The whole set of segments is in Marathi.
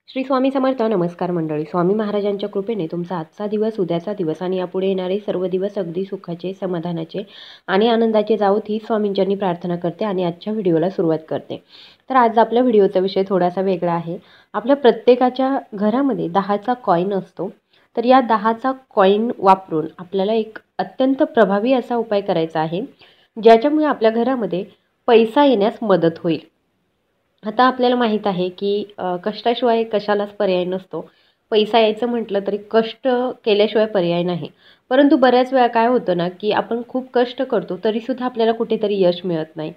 श्री स्वामी समर्थ. नमस्कार मंडळी. स्वामी महाराजांच्या कृपेने तुमचा आजचा दिवस, उद्याचा दिवस आणि यापुढे येणारे सर्व दिवस अगदी सुखाचे, समाधानाचे आणि आनंदाचे जावोत ही स्वामींच्यांनी प्रार्थना करते आणि आजच्या व्हिडिओला सुरुवात करते. तर आज आपल्या व्हिडिओचा विषय थोडासा वेगळा आहे. आपल्या प्रत्येकाच्या घरामध्ये 10चा कॉईन असतो. तर या 10चा कॉईन वापरून आपल्याला एक अत्यंत प्रभावी असा उपाय करायचा आहे, ज्याच्यामुळे आपल्या घरामध्ये पैसा येण्यास मदत होईल. आता आपल्याला माहीत आहे की कष्टाशिवाय कशालाच पर्याय नसतो. पैसा यायचं म्हटलं तरी कष्ट केल्याशिवाय पर्याय नाही. परंतु बऱ्याच वेळा काय होतं ना, की आपण खूप कष्ट करतो तरीसुद्धा आपल्याला कुठेतरी यश मिळत नाही.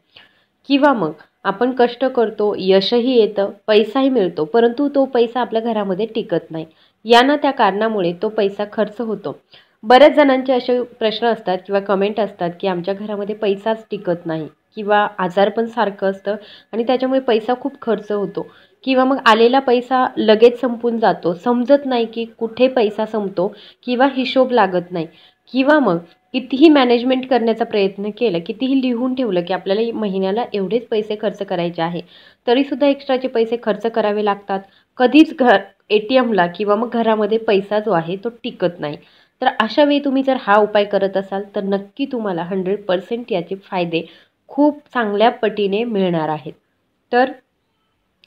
किंवा मग आपण कष्ट करतो, यशही येतं, पैसाही मिळतो, परंतु तो पैसा आपल्या घरामध्ये टिकत नाही. या ना त्या कारणामुळे तो पैसा खर्च होतो. बऱ्याच जणांचे असे प्रश्न असतात किंवा कमेंट असतात, की आमच्या घरामध्ये पैसाच टिकत नाही किंवा आजारपण सारखं असतं आणि त्याच्यामुळे पैसा खूप खर्च होतो किंवा मग आलेला पैसा लगेच संपून जातो. समजत नाही की कुठे पैसा संपतो किंवा हिशोब लागत नाही किंवा मग कितीही मॅनेजमेंट करण्याचा प्रयत्न केला, कितीही लिहून ठेवलं की आपल्याला महिन्याला एवढेच पैसे खर्च करायचे आहे, तरीसुद्धा एक्स्ट्राचे पैसे खर्च करावे लागतात. कधीच ATMला किंवा मग घरामध्ये पैसा जो आहे तो टिकत नाही. तर अशा वेळी तुम्ही जर हा उपाय करत असाल तर नक्की तुम्हाला 100% याचे फायदे खूप चांगल्या पटीने मिळणार आहेत. तर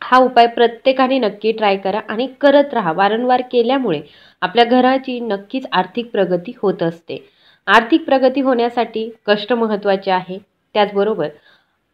हा उपाय प्रत्येकाने नक्की ट्राय करा आणि करत राहा. वारंवार केल्यामुळे आपल्या घराची नक्कीच आर्थिक प्रगती होत असते. आर्थिक प्रगती होण्यासाठी कष्ट महत्त्वाचे आहे. त्याचबरोबर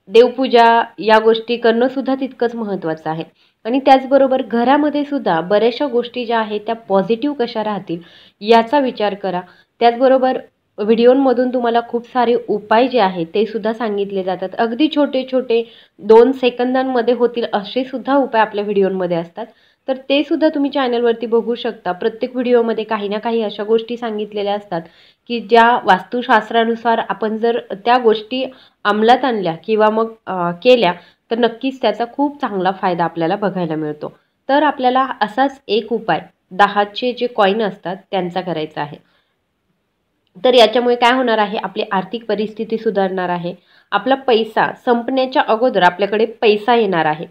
देवपूजा या गोष्टी करणंसुद्धा तितकंच महत्त्वाचं आहे. आणि त्याचबरोबर घरामध्ये सुद्धा बऱ्याचशा गोष्टी ज्या आहेत त्या पॉझिटिव्ह कशा राहतील याचा विचार करा. त्याचबरोबर व्हिडिओमधून तुम्हाला खूप सारे उपाय जे आहेत ते सुद्धा सांगितले जातात. अगदी छोटे छोटे 2 सेकंदांमध्ये होतील असे सुद्धा उपाय आपल्या व्हिडिओमध्ये असतात. तर ते सुद्धा तुम्ही चॅनलवरती बघू शकता. प्रत्येक व्हिडिओमध्ये काही ना काही अशा गोष्टी सांगितलेल्या असतात की ज्या वास्तुशास्त्रानुसार आपण जर त्या गोष्टी अंमलात आणल्या किंवा मग केल्या तर नक्कीच त्याचा खूप चांगला फायदा आपल्याला बघायला मिळतो. तर आपल्याला असाच एक उपाय 10चे जे कॉईन असतात त्यांचा करायचा आहे. तर याच्यामुळे काय होणार आहे, आपली आर्थिक परिस्थिती सुधारणार आहे. आपला पैसा संपण्याच्या अगोदर आपल्याकडे पैसा येणार आहे.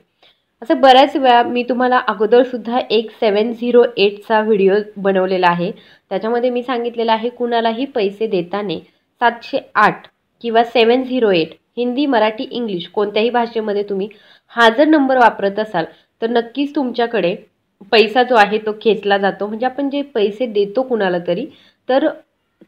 असं बऱ्याच वेळा मी तुम्हाला अगोदरसुद्धा एक 708चा व्हिडिओ बनवलेला आहे. त्याच्यामध्ये मी सांगितलेलं आहे कुणालाही पैसे देताना 708 किंवा 708 हिंदी, मराठी, इंग्लिश कोणत्याही भाषेमध्ये तुम्ही हा जर नंबर वापरत असाल तर नक्कीच तुमच्याकडे पैसा जो आहे तो खेचला जातो. म्हणजे आपण जे पैसे देतो कुणाला तरी तर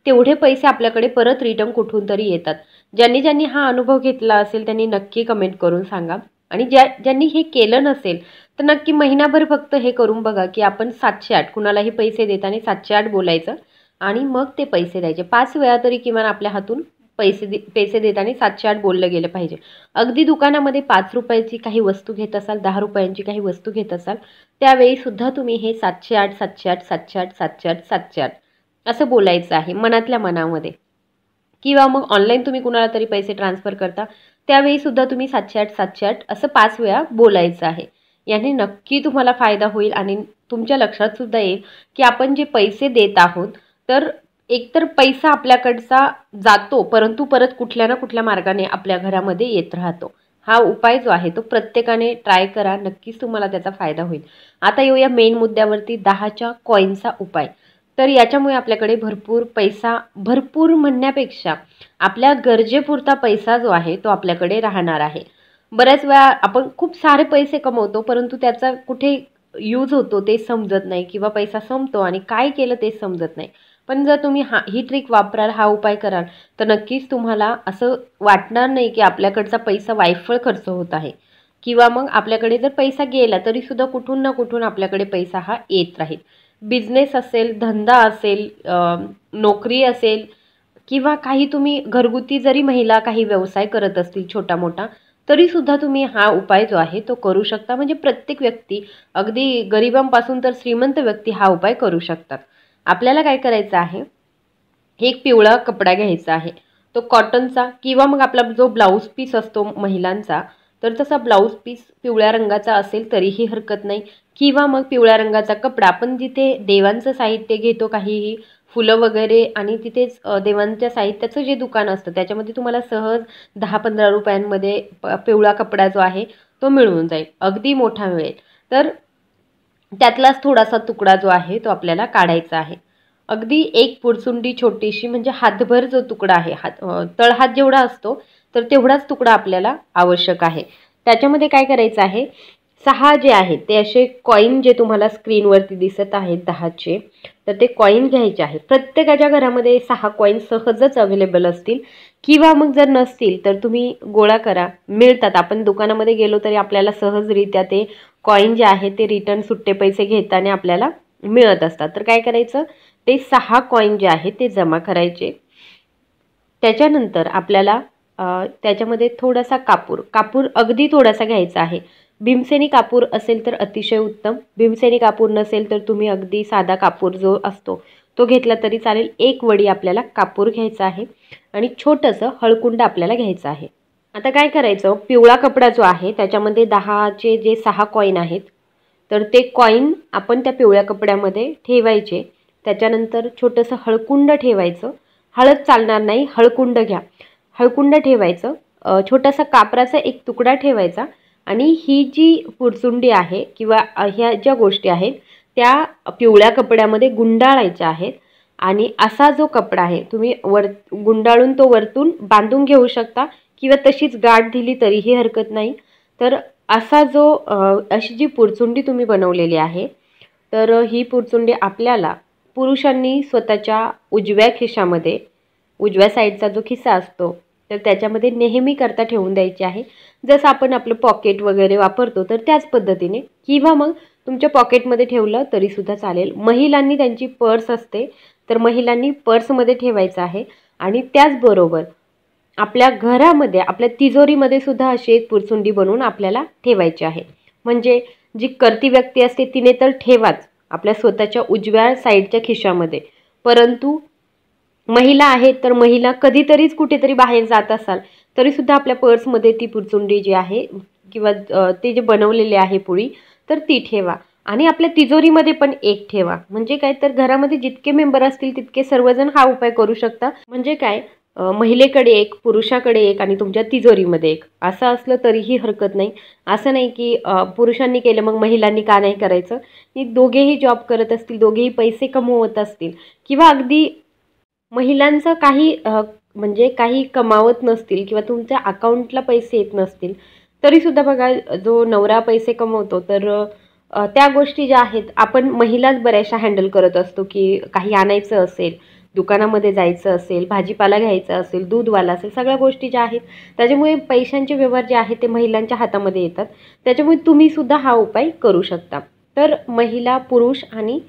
तेवढे पैसे आपल्याकडे परत रिटर्न कुठून तरी येतात. ज्यांनी ज्यांनी हा अनुभव घेतला असेल त्यांनी नक्की कमेंट करून सांगा. आणि ज्यांनी हे केलं नसेल तर नक्की महिनाभर फक्त हे करून बघा की आपण 708 कुणालाही पैसे देताना 708 बोलायचं आणि मग ते पैसे द्यायचे. 5 वेळा तरी किमान आपल्या हातून पैसे देताना 708 बोललं गेलं पाहिजे. अगदी दुकानामध्ये 5 रुपयाची काही वस्तू घेत असाल, 10 रुपयांची काही वस्तू घेत असाल, त्यावेळी सुद्धा तुम्ही हे 708 708 708 708 708 असं बोलायचं आहे मनातल्या मनामध्ये. किंवा मग ऑनलाईन तुम्ही कुणाला तरी पैसे ट्रान्सफर करता त्यावेळी सुद्धा तुम्ही 708 708 असं 5 वेळा बोलायचं आहे. याने नक्की तुम्हाला फायदा होईल आणि तुमच्या लक्षात सुद्धा येईल की आपण जे पैसे देत आहोत तर एकतर पैसा आपल्याकडचा जातो परंतु परत कुठल्या ना कुठल्या मार्गाने आपल्या घरामध्ये येत राहतो. हा उपाय जो आहे तो प्रत्येकाने ट्राय करा. नक्कीच तुम्हाला त्याचा फायदा होईल. आता येऊया मेन मुद्द्यावरती 10च्या कॉईनचा उपाय. तर याच्यामुळे आपल्याकडे भरपूर पैसा, भरपूर म्हणण्यापेक्षा आपल्या गरजेपुरता पैसा जो आहे तो आपल्याकडे राहणार आहे. बऱ्याच वेळा आपण खूप सारे पैसे कमवतो परंतु त्याचा कुठे यूज होतो ते समजत नाही किंवा पैसा संपतो आणि काय केलं ते समजत नाही. पण जर तुम्ही ही ट्रिक वापराल, हा उपाय कराल तर नक्कीच तुम्हाला असं वाटणार नाही की आपल्याकडचा पैसा वायफळ खर्च होत आहे किंवा मग आपल्याकडे जर पैसा गेला तरीसुद्धा कुठून ना कुठून आपल्याकडे पैसा हा येत राहील. बिझनेस असेल, धंदा असेल, नोकरी असेल किंवा काही तुम्ही घरगुती जरी महिला काही व्यवसाय करत असतील छोटा मोठा तरीसुद्धा तुम्ही हा उपाय जो आहे तो करू शकता. म्हणजे प्रत्येक व्यक्ती अगदी गरिबांपासून तर श्रीमंत व्यक्ती हा उपाय करू शकतात. आपल्याला काय करायचं आहे, एक पिवळा कपडा घ्यायचा आहे. तो कॉटनचा किंवा मग आपला जो ब्लाऊज पीस असतो महिलांचा तर तसा ब्लाऊज पीस पिवळ्या रंगाचा असेल तरीही हरकत नाही किंवा मग पिवळ्या रंगाचा कपडा आपण जिथे देवांचं साहित्य घेतो काहीही फुलं वगैरे आणि तिथेच देवांच्या साहित्याचं जे दुकान असतं त्याच्यामध्ये तुम्हाला सहज 10-15 रुपयांमध्ये पिवळा कपडा जो आहे तो मिळून जाईल. अगदी मोठा मिळेल. तर त्यातलाच थोडासा तुकडा जो आहे तो आपल्याला काढायचा आहे. अगदी एक पुरचुंडी छोटीशी म्हणजे हातभर जो तुकडा आहे, तळहात जेवढा असतो तर तेवढाच तुकडा आपल्याला आवश्यक आहे. त्याच्यामध्ये काय करायचं आहे, 6 जे आहेत ते असे कॉईन जे तुम्हाला स्क्रीनवरती दिसत आहेत 10चे, तर ते कॉईन घ्यायचे आहे. प्रत्येकाच्या घरामध्ये 6 कॉईन सहजच अवेलेबल असतील किंवा मग जर नसतील तर तुम्ही गोळा करा, मिळतात. आपण दुकानामध्ये गेलो तरी आपल्याला सहजरित्या ते कॉईन जे आहे ते रिटर्न सुट्टे पैसे घेताना आपल्याला मिळत असतात. तर काय करायचं, ते 6 कॉईन जे आहेत ते जमा करायचे. त्याच्यानंतर आपल्याला त्याच्यामध्ये थोडासा कापूर अगदी थोडासा घ्यायचा आहे. भीमसेनी कापूर असेल तर अतिशय उत्तम. भीमसेनी कापूर नसेल तर तुम्ही अगदी साधा कापूर जो असतो तो घेतला तरी चालेल. 1 वडी आपल्याला कापूर घ्यायचा आहे आणि छोटंसं हळकुंड आपल्याला घ्यायचं आहे. आता काय करायचं, पिवळा कपडा जो आहे त्याच्यामध्ये 10चे जे 6 कॉईन आहेत तर ते कॉईन आपण त्या पिवळ्या कपड्यामध्ये ठेवायचे. त्याच्यानंतर छोटंसं हळकुंड ठेवायचं. हळद चालणार नाही, हळकुंड घ्या. हळकुंड ठेवायचं. छोटासा कापराचा एक तुकडा ठेवायचा आणि ही जी पुरचुंडी आहे किंवा ह्या ज्या गोष्टी आहेत त्या पिवळ्या कपड्यामध्ये गुंडाळायच्या आहेत. आणि असा जो कपडा आहे तुम्ही गुंडाळून तो वरतून बांधून घेऊ शकता किंवा तशीच गाठ दिली तरीही हरकत नाही. तर असा जो अशी जी पुरचुंडी तुम्ही बनवलेली आहे तर ही पुरचुंडी आपल्याला पुरुषांनी स्वतःच्या उजव्या खिशामध्ये, उजव्या साईडचा जो खिसा असतो तर त्याच्यामध्ये नेहमी करता ठेवून द्यायची आहे. जसं आपण आपलं पॉकेट वगैरे वापरतो तर त्याच पद्धतीने, किंवा मग तुमच्या पॉकेटमध्ये ठेवलं तरीसुद्धा चालेल. महिलांनी त्यांची पर्स असते तर महिलांनी पर्समध्ये ठेवायचं आहे. आणि त्याचबरोबर आपल्या घरामध्ये, आपल्या तिजोरीमध्ये सुद्धा अशी एक पुरचुंडी बनवून आपल्याला ठेवायची आहे. म्हणजे जी करती व्यक्ती असते तिने तर ठेवाच आपल्या स्वतःच्या उजव्या साईडच्या खिशामध्ये, परंतु महिला आहेत तर महिला कधीतरीच कुठेतरी बाहेर जात असाल तरीसुद्धा आपल्या पर्समध्ये ती पुरचुंडी जी आहे किंवा ते जे बनवलेले आहे पुळी तर ती ठेवा. आणि आपल्या तिजोरीमध्ये पण एक ठेवा. म्हणजे काय, तर घरामध्ये जितके मेंबर असतील तितके सर्वजण हा उपाय करू शकता. म्हणजे काय, महिलेकडे एक, पुरुषाकडे एक आणि तुमच्या तिजोरीमध्ये एक असं असलं तरीही हरकत नाही. असं नाही की पुरुषांनी केलं मग महिलांनी का नाही करायचं. की दोघेही जॉब करत असतील, दोघेही पैसे कमवत असतील किंवा अगदी महिलांचं काही म्हणजे काही कमावत नसतील किंवा तुमच्या अकाउंटला पैसे येत नसतील तरीसुद्धा बघा, जो नवरा पैसे कमवतो तर त्या गोष्टी ज्या आहेत आपण महिलाच बऱ्याचशा हँडल करत असतो. की काही आणायचं असेल, दुकानामध्ये जायचं असेल, भाजीपाला घ्यायचा असेल, दूधवाला असेल, सगळ्या गोष्टी ज्या आहेत त्याच्यामुळे पैशांचे व्यवहार जे आहेत ते महिलांच्या हातामध्ये येतात. त्याच्यामुळे तुम्हीसुद्धा हा उपाय करू शकता. तर महिला, पुरुष आणि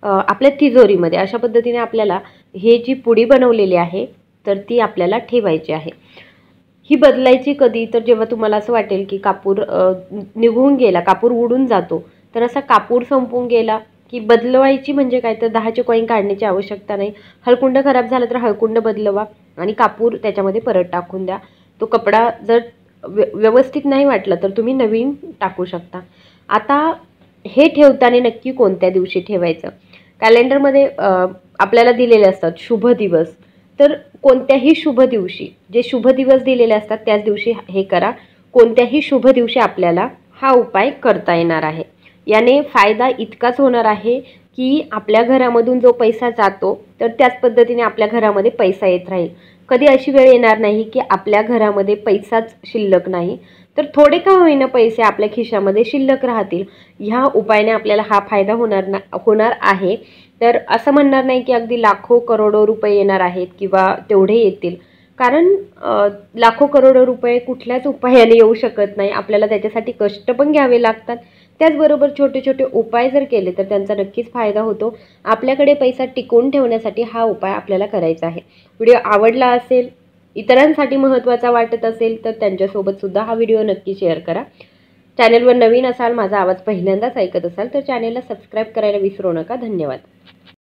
आपल्या तिजोरीमध्ये अशा पद्धतीने आपल्याला हे जी पुडी बनवलेली आहे तर ती आपल्याला ठेवायची आहे. ही बदलायची कधी, तर जेव्हा तुम्हाला असं वाटेल की कापूर निघून गेला, कापूर उडून जातो, तर असा कापूर संपून गेला की बदलवायची. म्हणजे काय, तर 10चे कॉईन काढण्याची आवश्यकता नाही. हळकुंड खराब झाला तर हळकुंड बदलवा आणि कापूर त्याच्यामध्ये परत टाकून द्या. तो कपडा जर व्यवस्थित नाही वाटलं तर तुम्ही नवीन टाकू शकता. आता हे ठेवताना नक्की कोणत्या दिवशी ठेवायचं, कॅलेंडरमध्ये आपल्याला दिलेले असतात शुभ दिवस. तर कोणत्याही शुभ दिवशी, जे शुभ दिवस दिलेले असतात त्याच दिवशी हे करा. कोणत्याही शुभ दिवशी आपल्याला हा उपाय करता येणार आहे. याने फायदा इतकाच होणार आहे की आपल्या घरामधून जो पैसा जातो तर त्याच पद्धतीने आपल्या घरामध्ये पैसा येत राहील. कधी अशी वेळ येणार नाही की आपल्या घरामध्ये पैसाच शिल्लक नाही, तर थोडे का होईना पैसे आपल्या खिशामध्ये शिल्लक राहतील. ह्या उपायाने आपल्याला हा फायदा होणार आहे. तर असं म्हणणार नाही की अगदी लाखो करोडो रुपये येणार आहेत किंवा तेवढे येतील, कारण लाखो करोडो रुपये कुठल्याच उपायाने येऊ शकत नाही. आपल्याला त्याच्यासाठी कष्ट पण घ्यावे लागतात. त्याचबरोबर छोटे छोटे उपाय जर केले तर त्यांचा नक्कीच फायदा होतो. आपल्याकडे पैसा टिकवून ठेवण्यासाठी हा उपाय आपल्याला करायचा आहे. व्हिडिओ आवडला असेल, इतरांसाठी महत्त्वाचा वाटत असेल तर त्यांच्यासोबत सुद्धा हा व्हिडिओ नक्की शेअर करा. चॅनलवर नवीन असाल, माझा आवाज पहिल्यांदाच ऐकत असाल तर चॅनलला सबस्क्राईब करायला विसरू नका. धन्यवाद.